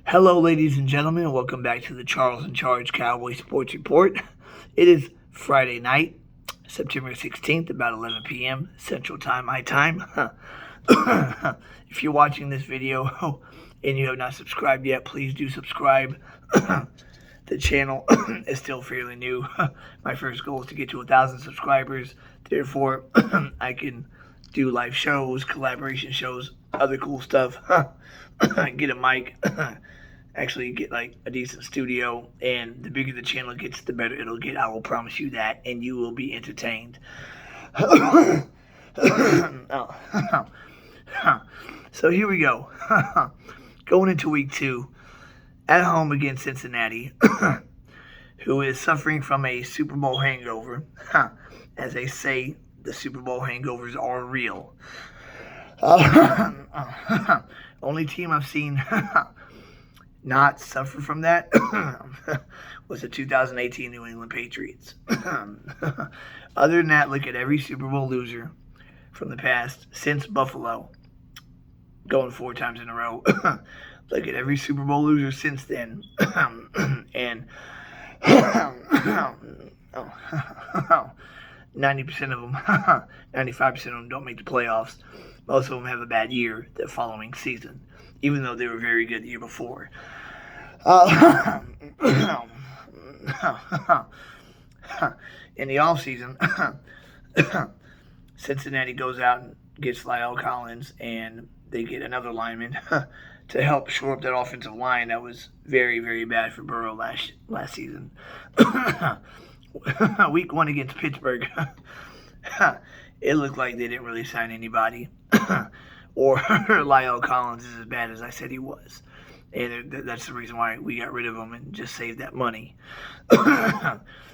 Hello, ladies and gentlemen, and welcome back to the Charles in Charge Cowboy Sports Report. It is Friday night, September 16th, about 11 p.m. Central Time, my time. If you're watching this video and you have not subscribed yet, please do subscribe. The channel is still fairly new. My first goal is to get to 1,000 subscribers. Therefore, I can do live shows, collaboration shows, other cool stuff. Get a mic. Actually get like a decent studio, and the bigger the channel gets, the better it'll get. I will promise you that, and you will be entertained. So here we go. Going into week 2, at home against Cincinnati, who is suffering from a Super Bowl hangover. As they say, the Super Bowl hangovers are real. Only team I've seen not suffer from that was the 2018 New England Patriots. Other than that, look at every Super Bowl loser from the past since Buffalo, going 4 times in a row. Look at every Super Bowl loser since then, and 90% of them, 95% of them don't make the playoffs. Most of them have a bad year the following season, even though they were very good the year before. In the offseason, Cincinnati goes out and gets Lyle Collins, and they get another lineman to help shore up that offensive line that was very, very bad for Burrow last season. Week 1 against Pittsburgh, it looked like they didn't really sign anybody. Or Lyle Collins is as bad as I said he was. And that's the reason why we got rid of him and just saved that money.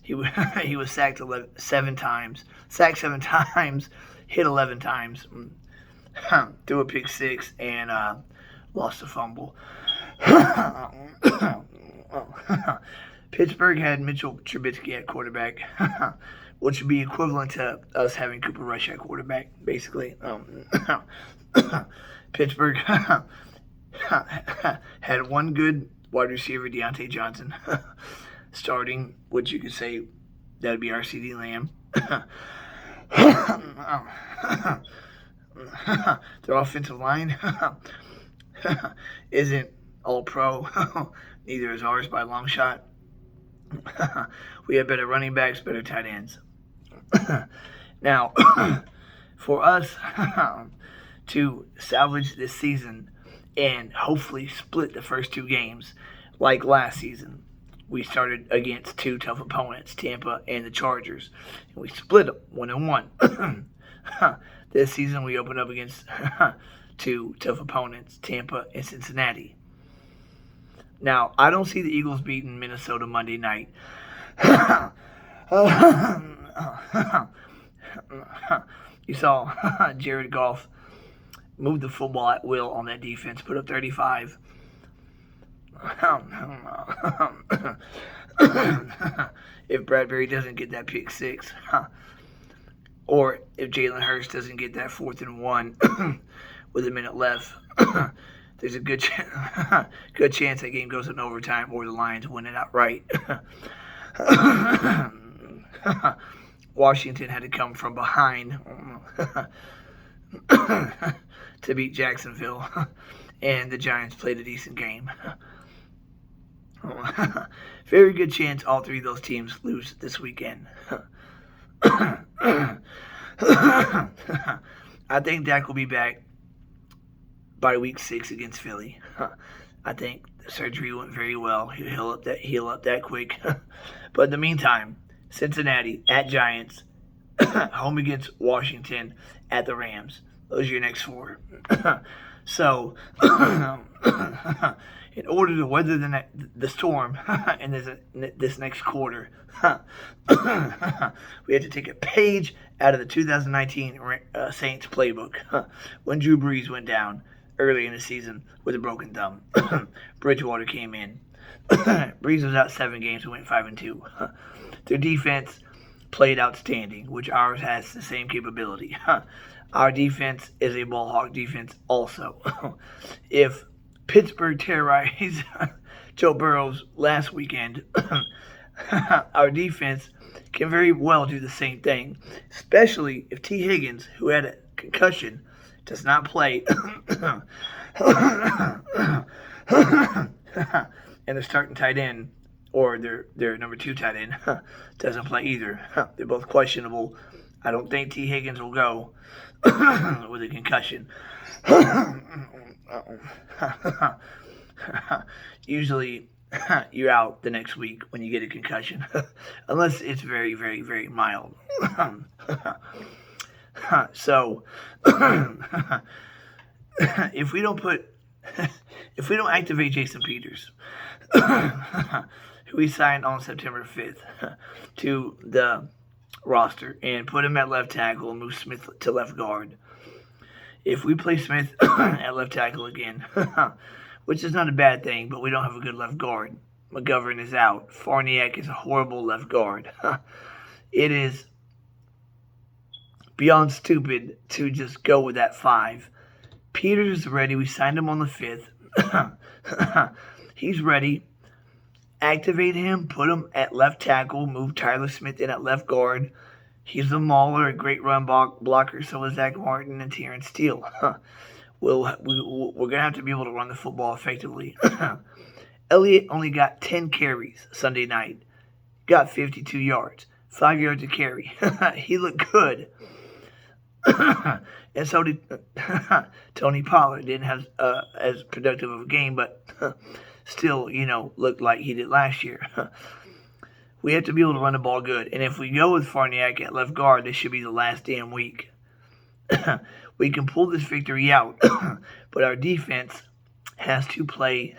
He was sacked 7 times, hit 11 times, threw a pick 6, and lost a fumble. Pittsburgh had Mitchell Trubisky at quarterback, which would be equivalent to us having Cooper Rush at quarterback, basically. Pittsburgh had one good wide receiver, Deontay Johnson, starting, which you could say that would be our CD Lamb. Their offensive line isn't all pro. Neither is ours by a long shot. We have better running backs, better tight ends. Now, for us to salvage this season and hopefully split the first 2 games like last season, we started against 2 tough opponents, Tampa and the Chargers, and we split them 1-1. This season we opened up against 2 tough opponents, Tampa and Cincinnati. Now, I don't see the Eagles beating Minnesota Monday night. You saw Jared Goff move the football at will on that defense, put up 35. If Bradbury doesn't get that pick 6, or if Jalen Hurts doesn't get that 4th and 1 with a minute left, there's a good chance that game goes in overtime or the Lions win it outright. Washington had to come from behind to beat Jacksonville, and the Giants played a decent game. Very good chance all 3 of those teams lose this weekend. I think Dak will be back by week 6 against Philly. I think the surgery went very well. He'll heal up that quick. But in the meantime, Cincinnati at Giants, home against Washington, at the Rams. Those are your next 4. So, in order to weather the storm in this next quarter, we had to take a page out of the 2019 Saints playbook when Drew Brees went down early in the season with a broken thumb. Bridgewater came in. Brees was out 7 games and went 5-2. Their defense played outstanding, which ours has the same capability. Our defense is a ball hawk defense also. If Pittsburgh terrorized Joe Burrow's last weekend, our defense can very well do the same thing, especially if T. Higgins, who had a concussion, does not play, and the starting tight end or their number two tight end doesn't play either. They're both questionable. I don't think T. Higgins will go with a concussion. Usually, you're out the next week when you get a concussion, unless it's very, very, very mild. So, if we don't put, if we don't activate Jason Peters, who we signed on September 5th to the roster, and put him at left tackle and move Smith to left guard. If we play Smith at left tackle again, which is not a bad thing, but we don't have a good left guard. McGovern is out. Farniak is a horrible left guard. It is beyond stupid to just go with that 5. Peters is ready. We signed him on the 5th. He's ready. Activate him, put him at left tackle, move Tyler Smith in at left guard. He's a mauler, a great run blocker, so is Zach Martin and Terrence Steele. We're going to have to be able to run the football effectively. Elliott only got 10 carries Sunday night. Got 52 yards. 5 yards a carry. He looked good. And so did Tony Pollard. Didn't have as productive of a game, but still, looked like he did last year. We have to be able to run the ball good. And if we go with Farniak at left guard, this should be the last damn week. We can pull this victory out, but our defense has to play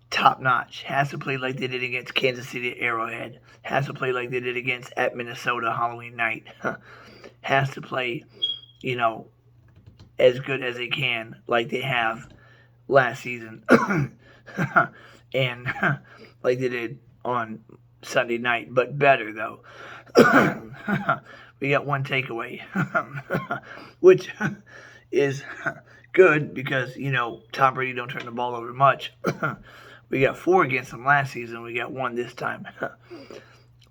top notch. Has to play like they did against Kansas City at Arrowhead. Has to play like they did at Minnesota Halloween night. Has to play, as good as they can, like they have last season, and like they did on Sunday night, but better though. We got one takeaway, which is good because, Tom Brady don't turn the ball over much. We got 4 against them last season. We got 1 this time.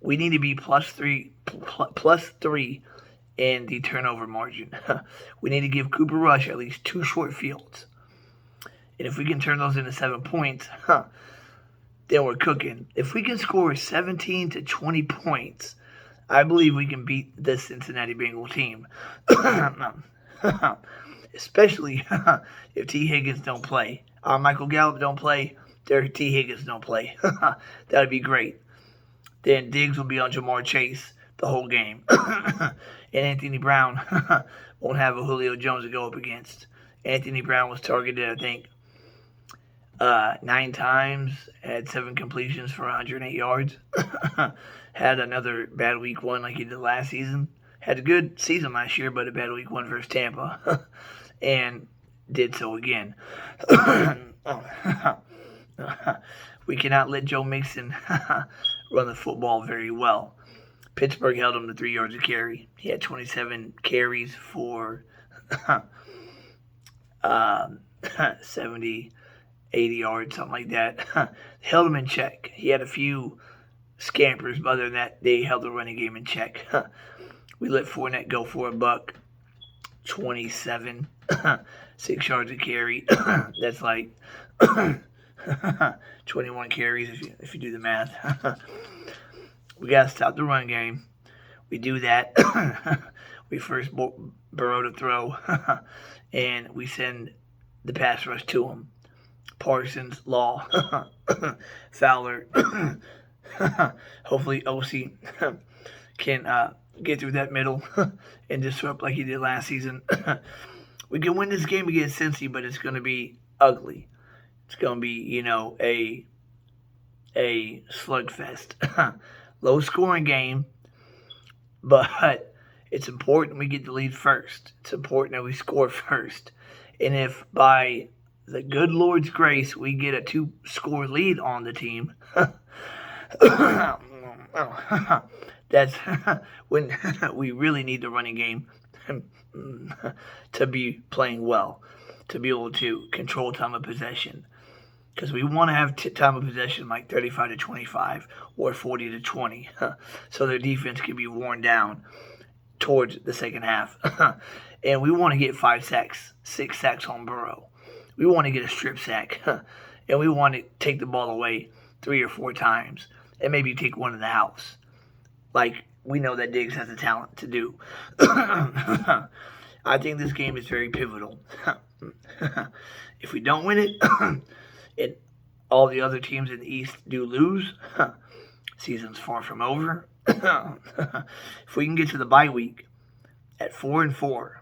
We need to be plus three in the turnover margin. We need to give Cooper Rush at least 2 short fields. And if we can turn those into 7 points, then we're cooking. If we can score 17 to 20 points, I believe we can beat the Cincinnati Bengal team. Especially if T. Higgins don't play. Michael Gallup don't play. Derek T. Higgins don't play. That would be great. Then Diggs will be on Jamar Chase the whole game. And Anthony Brown won't have a Julio Jones to go up against. Anthony Brown was targeted, I think, 9 times, had 7 completions for 108 yards. Had another bad week 1 like he did last season. Had a good season last year, but a bad week 1 versus Tampa. And did so again. We cannot let Joe Mixon run the football very well. Pittsburgh held him to 3 yards a carry. He had 27 carries for 70, 80 yards, something like that. Held him in check. He had a few scampers, but other than that, they held the running game in check. We let Fournette go for $1, 27, 6 yards a carry. That's like 21 carries if you do the math. We got to stop the run game. We do that. We first Burrow to throw, and we send the pass rush to him. Parsons, Law, Fowler. Hopefully OC can get through that middle and disrupt like he did last season. We can win this game against Cincy, but it's going to be ugly. It's going to be, a slugfest. Low scoring game, but it's important we get the lead first. It's important that we score first. And if by the good Lord's grace we get a 2-score lead on the team, that's when we really need the running game to be playing well. to be able to control time of possession. Because we want to have time of possession like 35 to 25 or 40 to 20. So their defense can be worn down towards the second half. And we want to get 5 sacks, 6 sacks on Burrow. We want to get a strip sack. And we want to take the ball away 3 or 4 times and maybe take one in the house. Like we know that Diggs has the talent to do. I think this game is very pivotal. If we don't win it, and all the other teams in the East do lose, season's far from over. If we can get to the bye week at 4-4,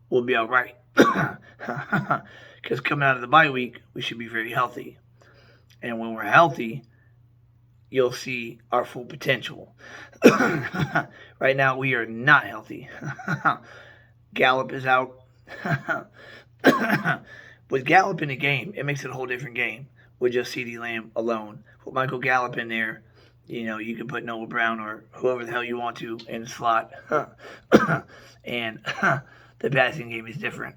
we'll be all right. Because coming out of the bye week, we should be very healthy. And when we're healthy, you'll see our full potential. Right now, we are not healthy. Gallup is out. With Gallup in the game, it makes it a whole different game with just CeeDee Lamb alone. With Michael Gallup in there, you can put Noah Brown or whoever the hell you want to in the slot. And the passing game is different.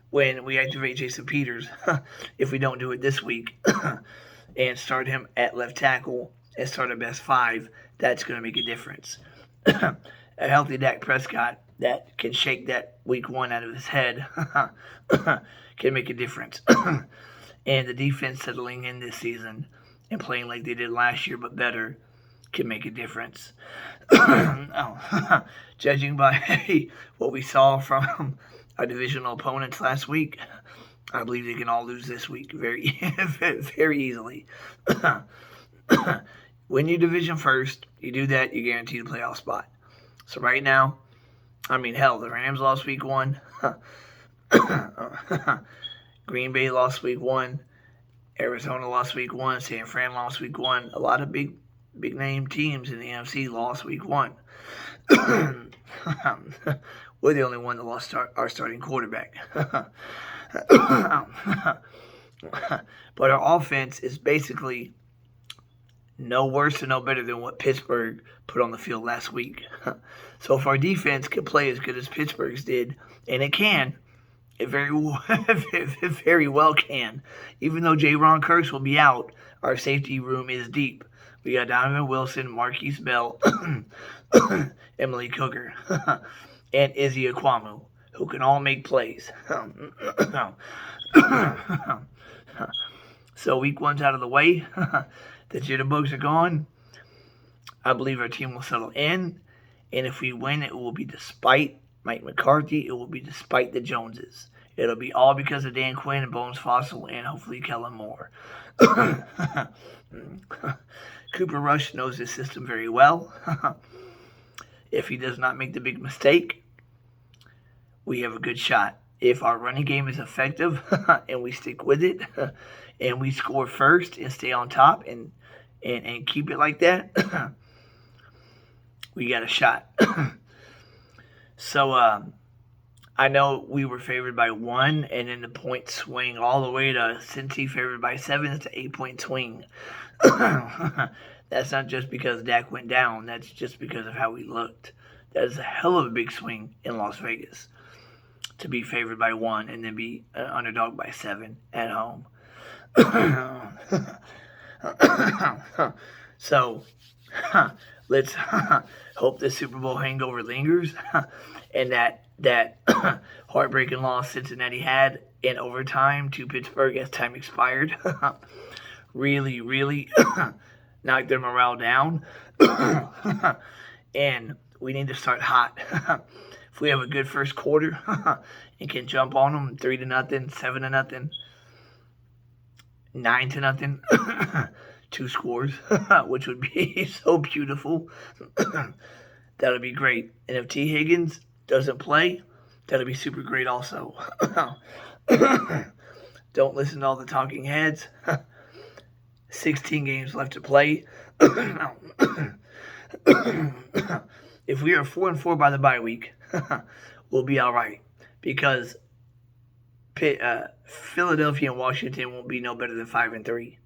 When we activate Jason Peters, if we don't do it this week, and start him at left tackle and start our best 5, that's going to make a difference. A healthy Dak Prescott that can shake that week 1 out of his head can make a difference. And the defense settling in this season and playing like they did last year but better can make a difference. Judging by what we saw from our divisional opponents last week, I believe they can all lose this week very, very easily. Win your division first. You do that, you guarantee the playoff spot. So right now, the Rams lost week 1. Green Bay lost week 1. Arizona lost week 1. San Fran lost week 1. A lot of big name teams in the NFC lost week 1. We're the only one that lost our starting quarterback. But our offense is basically no worse or no better than what Pittsburgh put on the field last week. So if our defense can play as good as Pittsburgh's did, and it can, it very well can, even though Ron Kirks will be out, our safety room is deep. We got Donovan Wilson, Marquise Bell, Emily Cooker, and Izzy Akwamu, who can all make plays. So week 1's out of the way. The jitterbugs are gone. I believe our team will settle in. And if we win, it will be despite Mike McCarthy. It will be despite the Joneses. It'll be all because of Dan Quinn and Bones Fossil and hopefully Kellen Moore. Cooper Rush knows his system very well. If he does not make the big mistake, we have a good shot. If our running game is effective and we stick with it and we score first and stay on top and keep it like that, we got a shot. So I know we were favored by 1, and then the points swing all the way to Cincy favored by 7. It's an 8-point swing. That's not just because Dak went down. That's just because of how we looked. That is a hell of a big swing in Las Vegas to be favored by 1 and then be an underdog by 7 at home. So let's hope the Super Bowl hangover lingers and that heartbreaking loss Cincinnati had in overtime to Pittsburgh as time expired really knocked their morale down. And we need to start hot. If we have a good first quarter and can jump on them 3-0, 7-0, 9-0, 2 scores, which would be so beautiful. That'll be great. And if T. Higgins doesn't play, that'll be super great also. Don't listen to all the talking heads. 16 games left to play. If we are 4-4 by the bye week, we'll be all right. Because Philadelphia and Washington won't be no better than 5-3,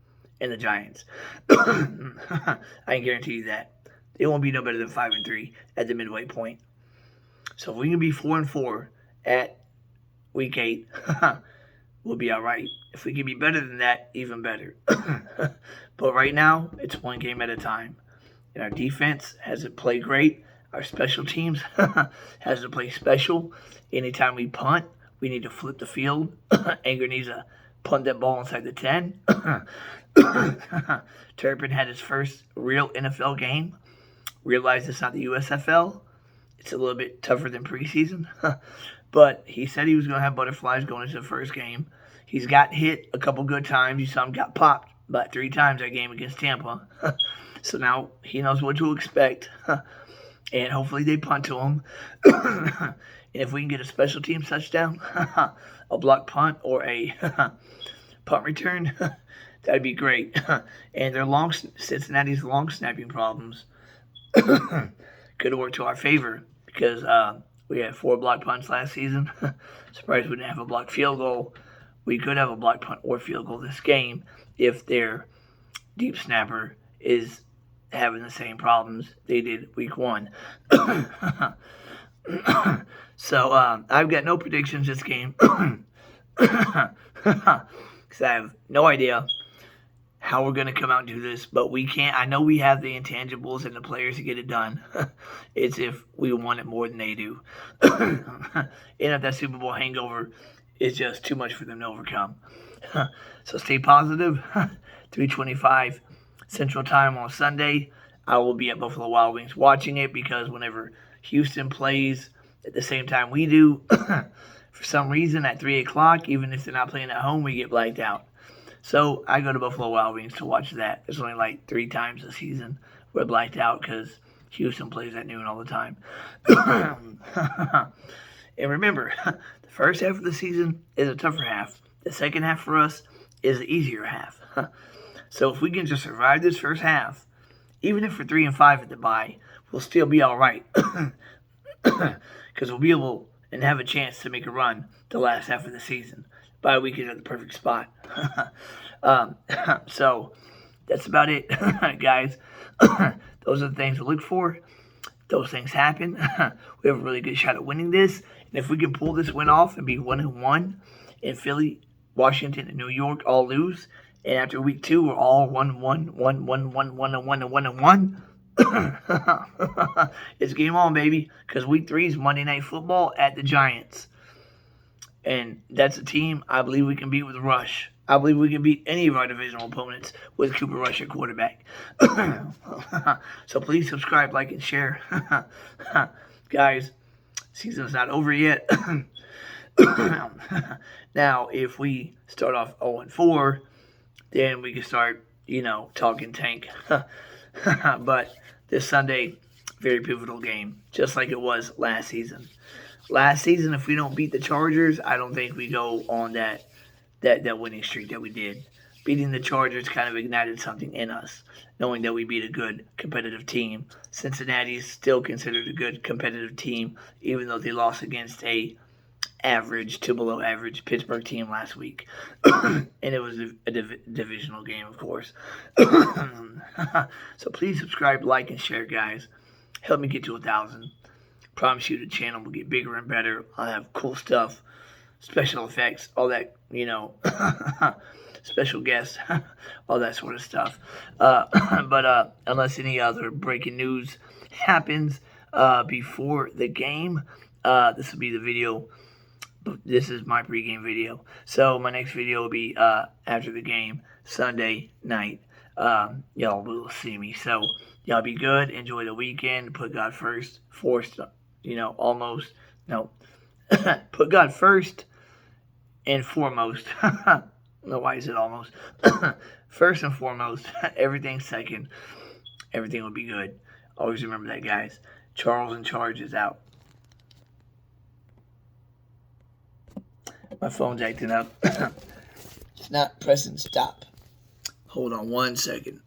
and the Giants. I can guarantee you that. They won't be no better than 5-3 at the midway point. So if we can be 4-4 at week 8, we'll be all right. If we can be better than that, even better. But right now, it's one game at a time. And our defense hasn't played great. Our special teams hasn't played special. Anytime we punt, we need to flip the field. Anger needs to punt that ball inside the 10. Turpin had his first real NFL game. Realized it's not the USFL. It's a little bit tougher than preseason. But he said he was going to have butterflies going into the first game. He's got hit a couple good times. You saw him got popped about 3 times that game against Tampa. So now he knows what to expect. And hopefully they punt to him. And if we can get a special team touchdown, a block punt, or a punt return, that'd be great. And Cincinnati's long snapping problems could work to our favor because we had 4 block punts last season. Surprised we didn't have a blocked field goal. We could have a blocked punt or field goal this game if their deep snapper is having the same problems they did week 1. So I've got no predictions this game because I have no idea how we're going to come out and do this, but we can't. I know we have the intangibles and the players to get it done. It's if we want it more than they do. And if that Super Bowl hangover is just too much for them to overcome. So stay positive. 3:25 Central Time on Sunday. I will be at Buffalo Wild Wings watching it because whenever Houston plays at the same time we do, for some reason at 3 o'clock, even if they're not playing at home, we get blacked out. So I go to Buffalo Wild Wings to watch that. There's only like 3 times a season we're blacked out because Houston plays at noon all the time. And remember, the first half of the season is a tougher half. The second half for us is the easier half. So if we can just survive this first half, even if we're 3-5 at the bye, we'll still be all right. Because we'll be able and have a chance to make a run the last half of the season. Bye week is at the perfect spot. So that's about it, guys. Those are the things to look for. Those things happen. We have a really good shot at winning this. And if we can pull this win off and be 1-1, and Philly, Washington, and New York all lose, and after week 2 we're all 1-1. It's game on, baby. Because week 3 is Monday Night Football at the Giants. And that's a team I believe we can beat with Rush. I believe we can beat any of our divisional opponents with Cooper Rush at quarterback. So please subscribe, like, and share. Guys, season's not over yet. Now, if we start off 0-4, then we can start, talking tank. But this Sunday, very pivotal game, just like it was last season. Last season, if we don't beat the Chargers, I don't think we go on that winning streak that we did. Beating the Chargers kind of ignited something in us, knowing that we beat a good competitive team. Cincinnati is still considered a good competitive team, even though they lost against a average to below average Pittsburgh team last week. And it was a divisional game, of course. So please subscribe, like, and share, guys. Help me get to 1,000. Promise you the channel will get bigger and better. I'll have cool stuff, special effects, all that, special guests, all that sort of stuff. But unless any other breaking news happens before the game, this will be the video. This is my pregame video. So my next video will be after the game, Sunday night. Y'all will see me. So y'all be good. Enjoy the weekend. Put God first. Put God first and foremost. No, why is it almost? First and foremost. Everything second. Everything will be good. Always remember that, guys. Charles in Charge is out. My phone's acting up. It's not pressing stop. Hold on 1 second.